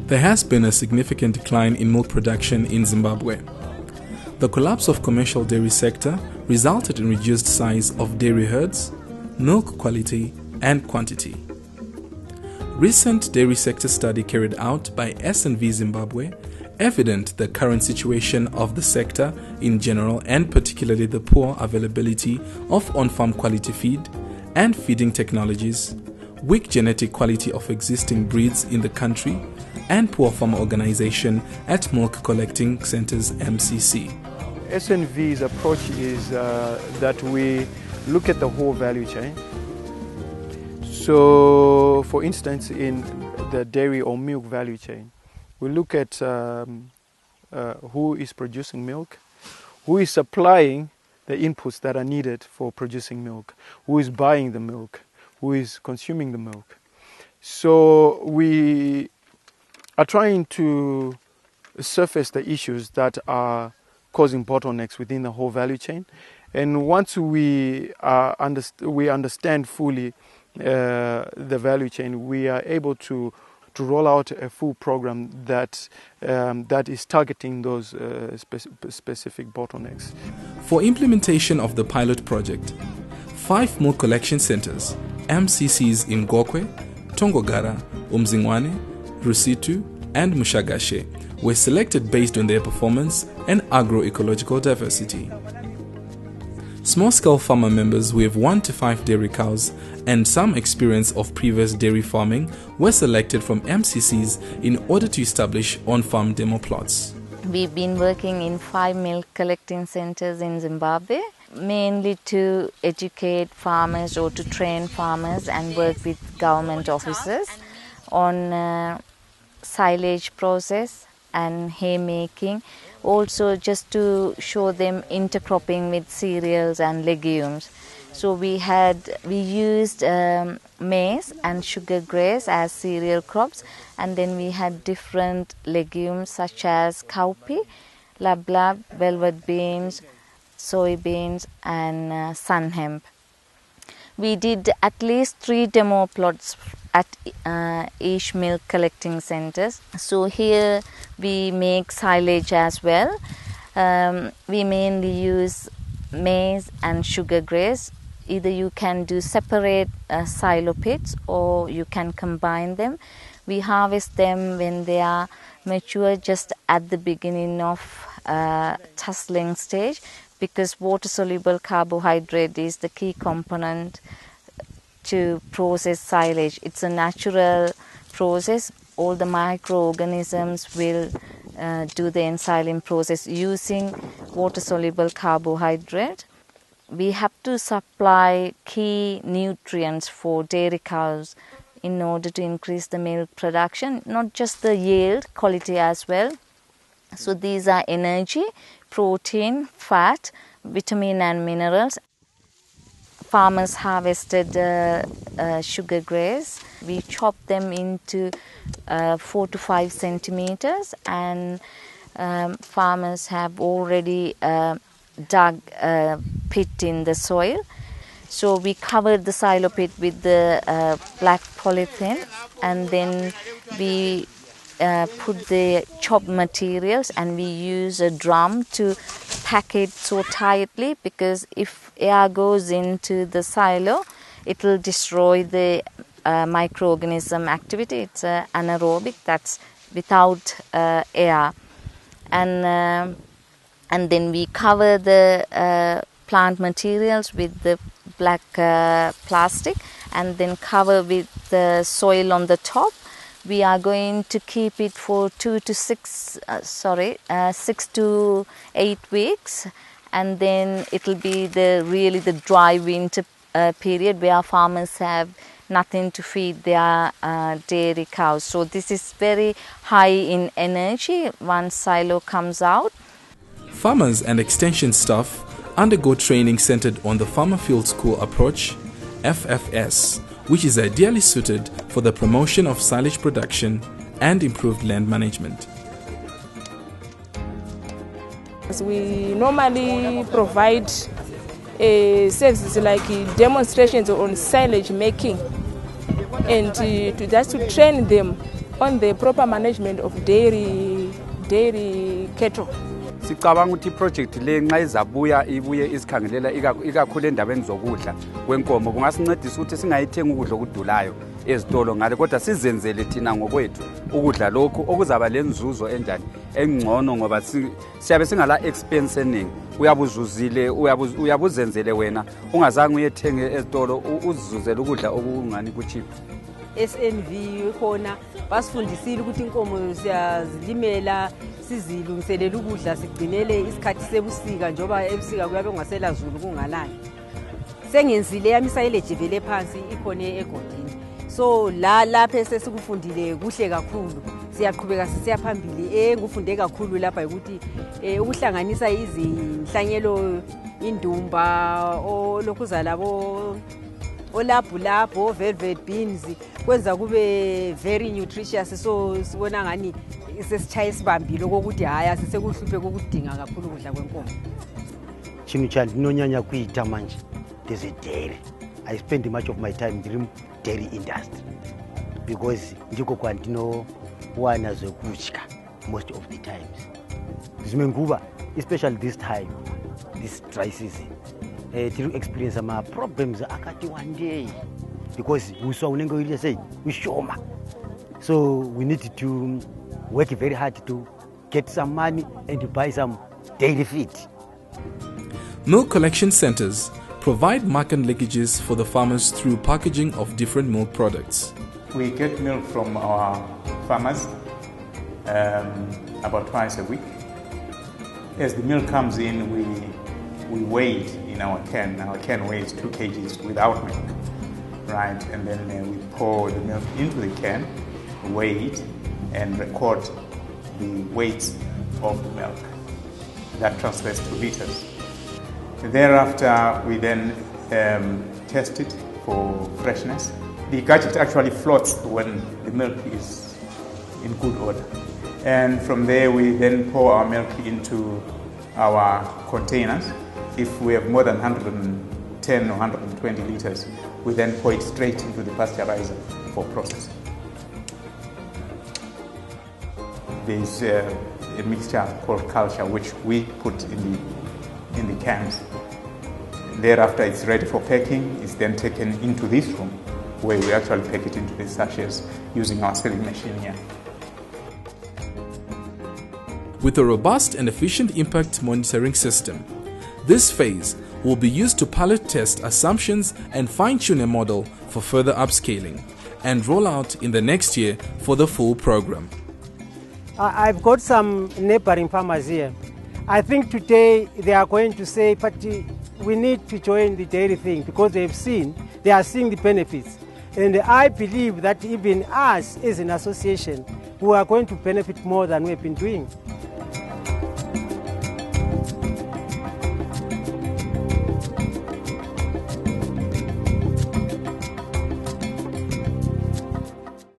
There has been a significant decline in milk production in Zimbabwe. The collapse of commercial dairy sector resulted in reduced size of dairy herds, milk quality and quantity. Recent dairy sector study carried out by SNV Zimbabwe evident the current situation of the sector in general and particularly the poor availability of on-farm quality feed and feeding technologies, weak genetic quality of existing breeds in the country, and poor farmer organization at milk collecting centers MCC. SNV's approach is that we look at the whole value chain. So, for instance, in the dairy or milk value chain, we look at who is producing milk, who is supplying the inputs that are needed for producing milk, who is buying the milk, who is consuming the milk. So we are trying to surface the issues that are causing bottlenecks within the whole value chain. And once we understand fully the value chain, we are able to roll out a full program that is targeting those specific bottlenecks. For implementation of the pilot project, 5 milk collection centers, MCCs in Gokwe, Tongogara, Umzingwane, Rusitu and Mushagashe were selected based on their performance and agroecological diversity. Small-scale farmer members who have 1 to 5 dairy cows and some experience of previous dairy farming were selected from MCCs in order to establish on-farm demo plots. We've been working in 5 milk collecting centers in Zimbabwe, mainly to educate farmers or to train farmers and work with government officers on silage process and haymaking, also just to show them intercropping with cereals and legumes. So we used maize and sugar grass as cereal crops, and then we had different legumes such as cowpea, lablab, velvet beans, soybeans and sun hemp. We did at least 3 demo plots at each milk collecting centers. So here we make silage as well. We mainly use maize and sugar grass. Either you can do separate silo pits or you can combine them. We harvest them when they are mature, just at the beginning of tussling stage, because water-soluble carbohydrate is the key component to process silage. It's a natural process. All the microorganisms will do the ensiling process using water-soluble carbohydrate. We have to supply key nutrients for dairy cows in order to increase the milk production, not just the yield, quality as well. So these are energy, protein, fat, vitamin and minerals. Farmers harvested sugar grass. We chopped them into 4 to 5 centimeters, and farmers have already dug a pit in the soil. So we covered the silo pit with the black polythene, and then we put the chopped materials, and we use a drum to pack it so tightly, because if air goes into the silo, it will destroy the microorganism activity. It's anaerobic, that's without air. And then we cover the plant materials with the black plastic, and then cover with the soil on the top. We are going to keep it for 6 to 8 weeks, and then it will be the dry winter period where farmers have nothing to feed their dairy cows. So this is very high in energy once silo comes out. Farmers and extension staff undergo training centered on the Farmer Field School approach, FFS, which is ideally suited for the promotion of silage production and improved land management. We normally provide services like demonstrations on silage making and just to train them on the proper management of dairy cattle. Sicabanga ukuthi iproject le nxa izabuya ibuye isikhangelela ikakhulu endaweni zokudla kwenkomo kungasincedisa ukuthi singayithengi ukudla okudulayo ezitolo ngale kodwa sizenzele thina ngokwethu ukudla lokho okuzaba lenzuzo enjani engcono ngoba siyabe singala expense eningi uyabuzuzile uyabuzenzele wena ungazange uyethenge ezitolo uzuzele ukudla okungani kucheap. SNV khona basifundisile ukuthi inkomo siyazilimela sizilungiselela ukudla sigcinele isikhathi sebusika njoba ebusika kuyabe kungasela zulu kungalani. Sengenzile yami silage vele phansi ikhona egodini. So lapha sesikufundile kuhle kakhulu. Siyaqhubeka sisiya phambili ngufunde kakhulu lapha ukuthi ukuhlanganisa izinhlanyelo indumba olokhuza labo olabhulabho velvet beans kwenza kube very nutritious, so sibona ngani sesitshaye isibambile kokuthi haya sisekuhluphe kokudinga kakhulu ukudla kwenkomo. Chinu chandinonyanya kuita manje there's a dairy. I spend much of my time in the dairy industry because ndiko kwandinowana zvekudya most of the times. Zvimwe nguva, especially this time, this dry season, to experience some problems akati one day because uswa unenge uite sei ushoma, so we need to work very hard to get some money and to buy some dairy feed. Milk collection centers provide market linkages for the farmers through packaging of different milk products. We get milk from our farmers about twice a week. As the milk comes in, we weigh it in our can. Our can weighs 2 kgs without milk, right? And then we pour the milk into the can, weigh it, and record the weight of the milk. That translates to liters. Thereafter, we then test it for freshness. The gadget actually floats when the milk is in good order. And from there, we then pour our milk into our containers. If we have more than 110 or 120 liters, we then pour it straight into the pasteurizer for processing. There's a mixture called culture, which we put in the cans. Thereafter, it's ready for packing. It's then taken into this room, where we actually pack it into the sachets using our selling machine here. With a robust and efficient impact monitoring system, this phase will be used to pilot test assumptions and fine-tune a model for further upscaling and roll out in the next year for the full program. I've got some neighboring farmers here. I think today they are going to say, but we need to join the dairy thing because they are seeing the benefits. And I believe that even us as an association, we are going to benefit more than we've been doing.